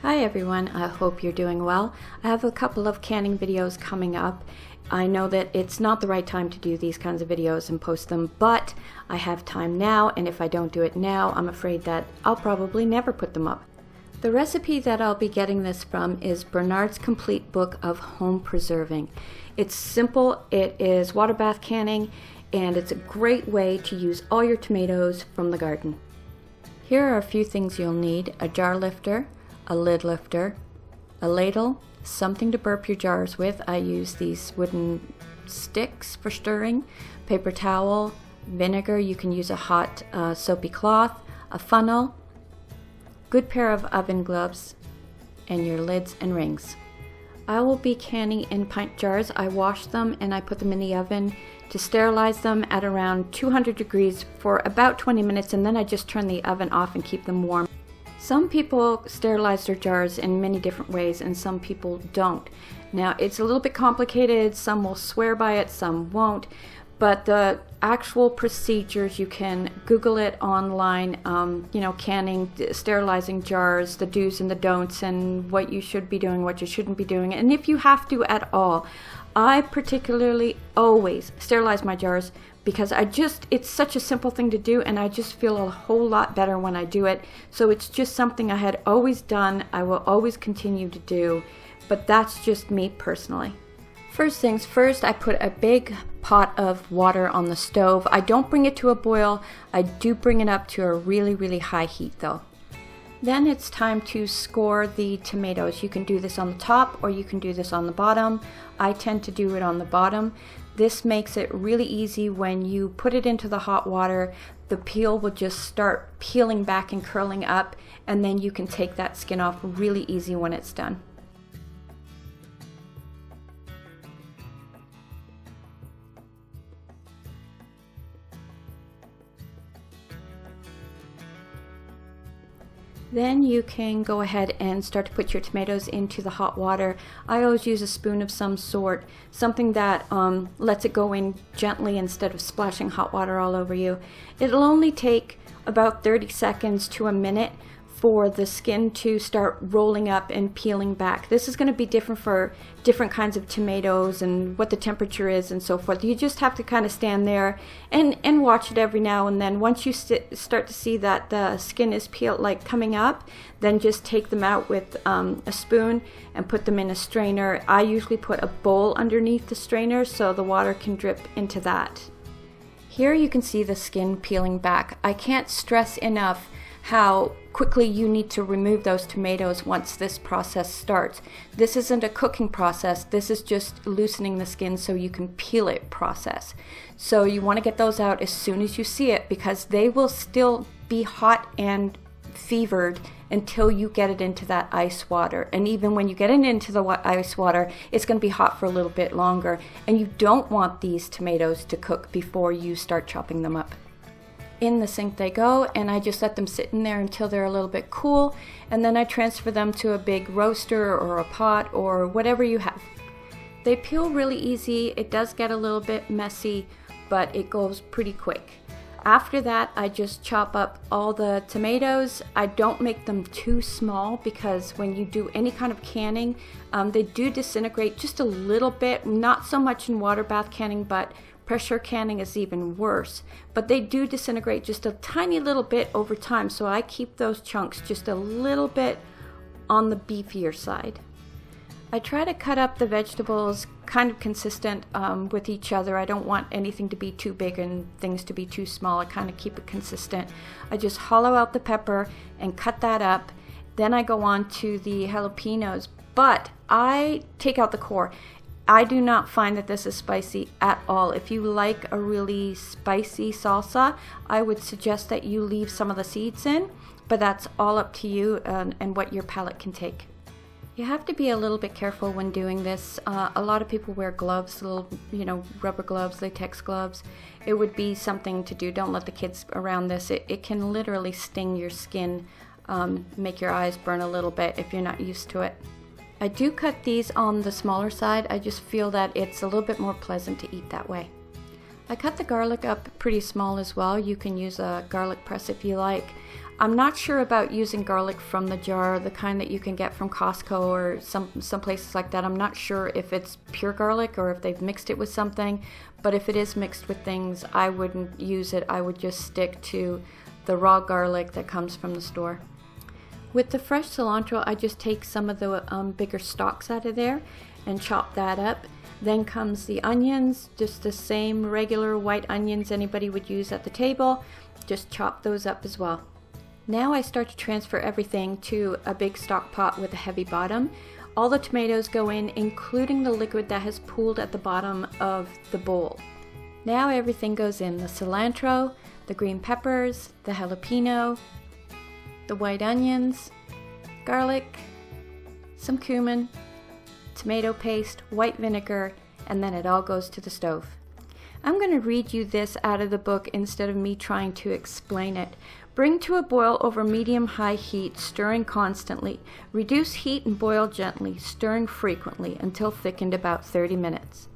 Hi everyone, I hope you're doing well. I have a couple of canning videos coming up. I know that it's not the right time to do these kinds of videos and post them, but I have time now, and if I don't do it now, I'm afraid that I'll probably never put them up. The recipe that I'll be getting this from is Bernard's Complete Book of Home Preserving. It's simple, it is water bath canning, and it's a great way to use all your tomatoes from the garden. Here are a few things you'll need: a jar lifter, a lid lifter, a ladle, something to burp your jars with. I use these wooden sticks for stirring, paper towel, vinegar, you can use a hot soapy cloth, a funnel, good pair of oven gloves, and your lids and rings. I will be canning in pint jars. I wash them and I put them in the oven to sterilize them at around 200 degrees for about 20 minutes, and then I just turn the oven off and keep them warm. Some people sterilize their jars in many different ways and some people don't. Now it's a little bit complicated, some will swear by it, some won't, but the actual procedures, you can Google it online, canning, sterilizing jars, the do's and the don'ts, and what you should be doing, what you shouldn't be doing, and if you have to at all. I particularly always sterilize my jars because it's such a simple thing to do, and I just feel a whole lot better when I do it. So it's just something I had always done, I will always continue to do, but that's just me personally. First things first, I put a big pot of water on the stove. I don't bring it to a boil, I do bring it up to a really, really high heat though. Then it's time to score the tomatoes. You can do this on the top or you can do this on the bottom. I tend to do it on the bottom. This makes it really easy. When you put it into the hot water, the peel will just start peeling back and curling up, and then you can take that skin off really easy when it's done. Then you can go ahead and start to put your tomatoes into the hot water. I always use a spoon of some sort, something that lets it go in gently instead of splashing hot water all over you. It'll only take about 30 seconds to a minute for the skin to start rolling up and peeling back. This is going to be different for different kinds of tomatoes and what the temperature is and so forth. You just have to kind of stand there and watch it every now and then. Once you start to see that the skin is peeled, like coming up, then just take them out with a spoon and put them in a strainer. I usually put a bowl underneath the strainer so the water can drip into that. Here you can see the skin peeling back. I can't stress enough how quickly you need to remove those tomatoes once this process starts. This isn't a cooking process, this is just loosening the skin so you can peel it process. So you want to get those out as soon as you see it, because they will still be hot and fevered until you get it into that ice water. And even when you get it into the ice water, it's going to be hot for a little bit longer, and you don't want these tomatoes to cook before you start chopping them up. In the sink they go, and I just let them sit in there until they're a little bit cool, and then I transfer them to a big roaster or a pot or whatever you have. They peel really easy. It does get a little bit messy, but it goes pretty quick. After that, I just chop up all the tomatoes. I don't make them too small because when you do any kind of canning, they do disintegrate just a little bit, not so much in water bath canning, but pressure canning is even worse, but they do disintegrate just a tiny little bit over time, so I keep those chunks just a little bit on the beefier side. I try to cut up the vegetables kind of consistent with each other. I don't want anything to be too big and things to be too small. I kind of keep it consistent. I just hollow out the pepper and cut that up. Then I go on to the jalapeños, but I take out the core. I do not find that this is spicy at all. If you like a really spicy salsa, I would suggest that you leave some of the seeds in, but that's all up to you and what your palate can take. You have to be a little bit careful when doing this. A lot of people wear gloves, little, rubber gloves, latex gloves. It would be something to do. Don't let the kids around this. It can literally sting your skin, make your eyes burn a little bit if you're not used to it. I do cut these on the smaller side. I just feel that it's a little bit more pleasant to eat that way. I cut the garlic up pretty small as well. You can use a garlic press if you like. I'm not sure about using garlic from the jar, the kind that you can get from Costco or some places like that. I'm not sure if it's pure garlic or if they've mixed it with something, but if it is mixed with things, I wouldn't use it. I would just stick to the raw garlic that comes from the store. With the fresh cilantro, I just take some of the bigger stalks out of there and chop that up. Then comes the onions, just the same regular white onions anybody would use at the table. Just chop those up as well. Now I start to transfer everything to a big stock pot with a heavy bottom. All the tomatoes go in, including the liquid that has pooled at the bottom of the bowl. Now everything goes in: the cilantro, the green peppers, the jalapeno, the white onions, garlic, some cumin, tomato paste, white vinegar, and then it all goes to the stove. I'm going to read you this out of the book instead of me trying to explain it. Bring to a boil over medium-high heat, stirring constantly. Reduce heat and boil gently, stirring frequently until thickened about 30 minutes.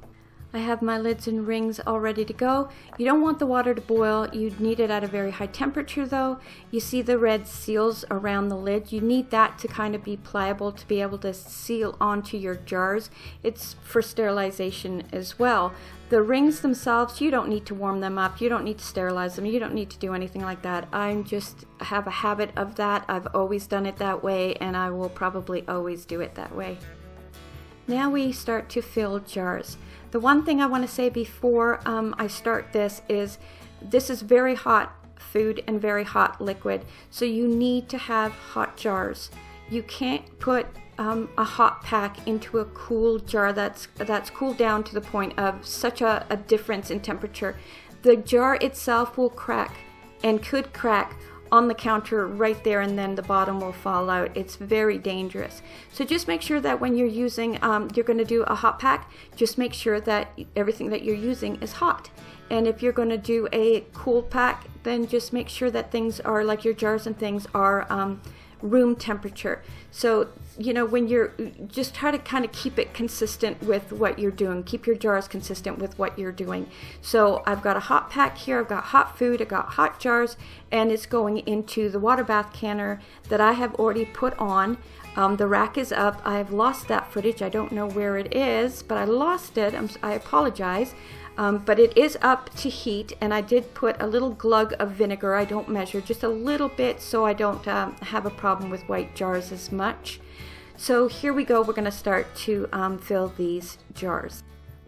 I have my lids and rings all ready to go. You don't want the water to boil. You need it at a very high temperature though. You see the red seals around the lid. You need that to kind of be pliable to be able to seal onto your jars. It's for sterilization as well. The rings themselves, you don't need to warm them up. You don't need to sterilize them. You don't need to do anything like that. I just have a habit of that. I've always done it that way, and I will probably always do it that way. Now we start to fill jars. The one thing I want to say before I start this is very hot food and very hot liquid, so you need to have hot jars. You can't put a hot pack into a cool jar that's cooled down to the point of such a difference in temperature. The jar itself will crack and could crack on the counter right there, and then the bottom will fall out. It's very dangerous. So just make sure that when you're using, you're going to do a hot pack, just make sure that everything that you're using is hot. And if you're going to do a cool pack, then just make sure that things are, like your jars and things are room temperature. So, you know, when you're, just try to kind of keep it consistent with what you're doing. Keep your jars consistent with what you're doing. So I've got a hot pack here, I've got hot food, I've got hot jars, and it's going into the water bath canner that I have already put on. The rack is up. I've lost that footage. I don't know where it is, but I lost it. I apologize. But it is up to heat, and I did put a little glug of vinegar. I don't measure, just a little bit, so I don't have a problem with white jars as much. So here we go. We're going to start to fill these jars.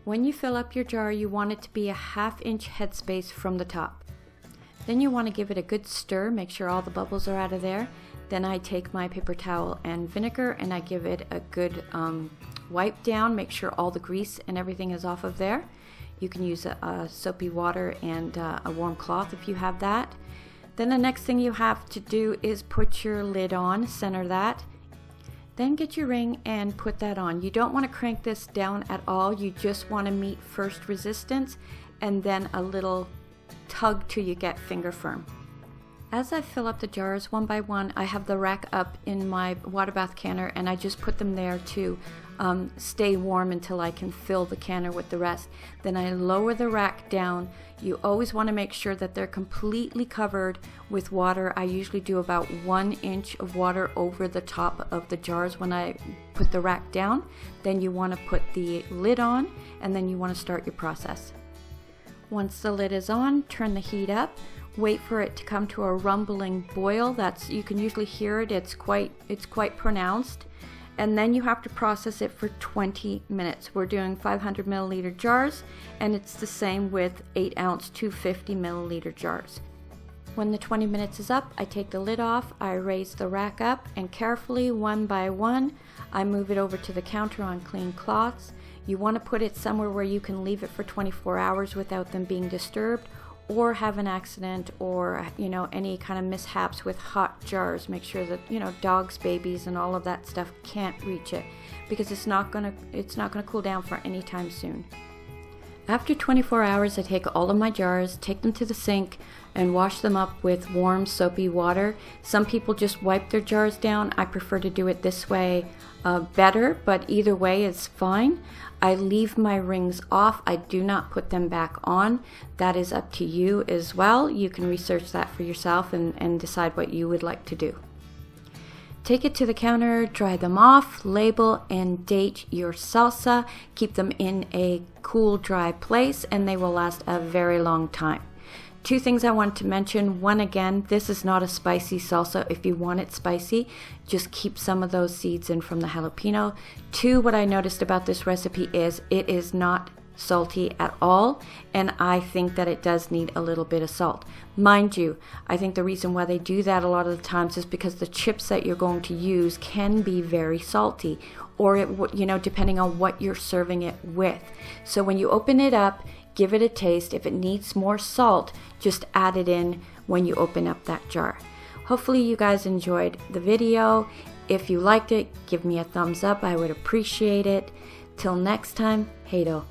When you fill up your jar, you want it to be a 1/2 inch headspace from the top. Then you want to give it a good stir, make sure all the bubbles are out of there. Then I take my paper towel and vinegar and I give it a good wipe down, make sure all the grease and everything is off of there. You can use a soapy water and a warm cloth if you have that. Then the next thing you have to do is put your lid on, center that. Then get your ring and put that on. You don't want to crank this down at all. You just want to meet first resistance and then a little tug till you get finger firm. As I fill up the jars one by one, I have the rack up in my water bath canner and I just put them there to stay warm until I can fill the canner with the rest. Then I lower the rack down. You always want to make sure that they're completely covered with water. I usually do about 1 inch of water over the top of the jars when I put the rack down. Then you want to put the lid on and then you want to start your process. Once the lid is on, turn the heat up. Wait for it to come to a rumbling boil. You can usually hear it. It's quite pronounced. And then you have to process it for 20 minutes. We're doing 500 milliliter jars, and it's the same with 8 ounce 250 milliliter jars. When the 20 minutes is up, I take the lid off, I raise the rack up, and carefully, one by one, I move it over to the counter on clean cloths. You want to put it somewhere where you can leave it for 24 hours without them being disturbed, or have an accident, or any kind of mishaps with hot jars. Make sure that dogs, babies, and all of that stuff can't reach it, because it's not gonna cool down for any time soon. After 24 hours, I take all of my jars, take them to the sink, and wash them up with warm, soapy water. Some people just wipe their jars down. I prefer to do it this way better, but either way is fine. I leave my rings off. I do not put them back on. That is up to you as well. You can research that for yourself and decide what you would like to do. Take it to the counter, dry them off, label and date your salsa. Keep them in a cool, dry place, and they will last a very long time. Two things I want to mention. One, again, this is not a spicy salsa. If you want it spicy, just keep some of those seeds in from the jalapeno. Two, what I noticed about this recipe is it is not salty at all, and I think that it does need a little bit of salt. Mind you, I think the reason why they do that a lot of the times is because the chips that you're going to use can be very salty, or depending on what you're serving it with. So when you open it up, give it a taste. If it needs more salt, just add it in when you open up that jar. Hopefully you guys enjoyed the video. If you liked it, give me a thumbs up. I would appreciate it. Till next time, Hado.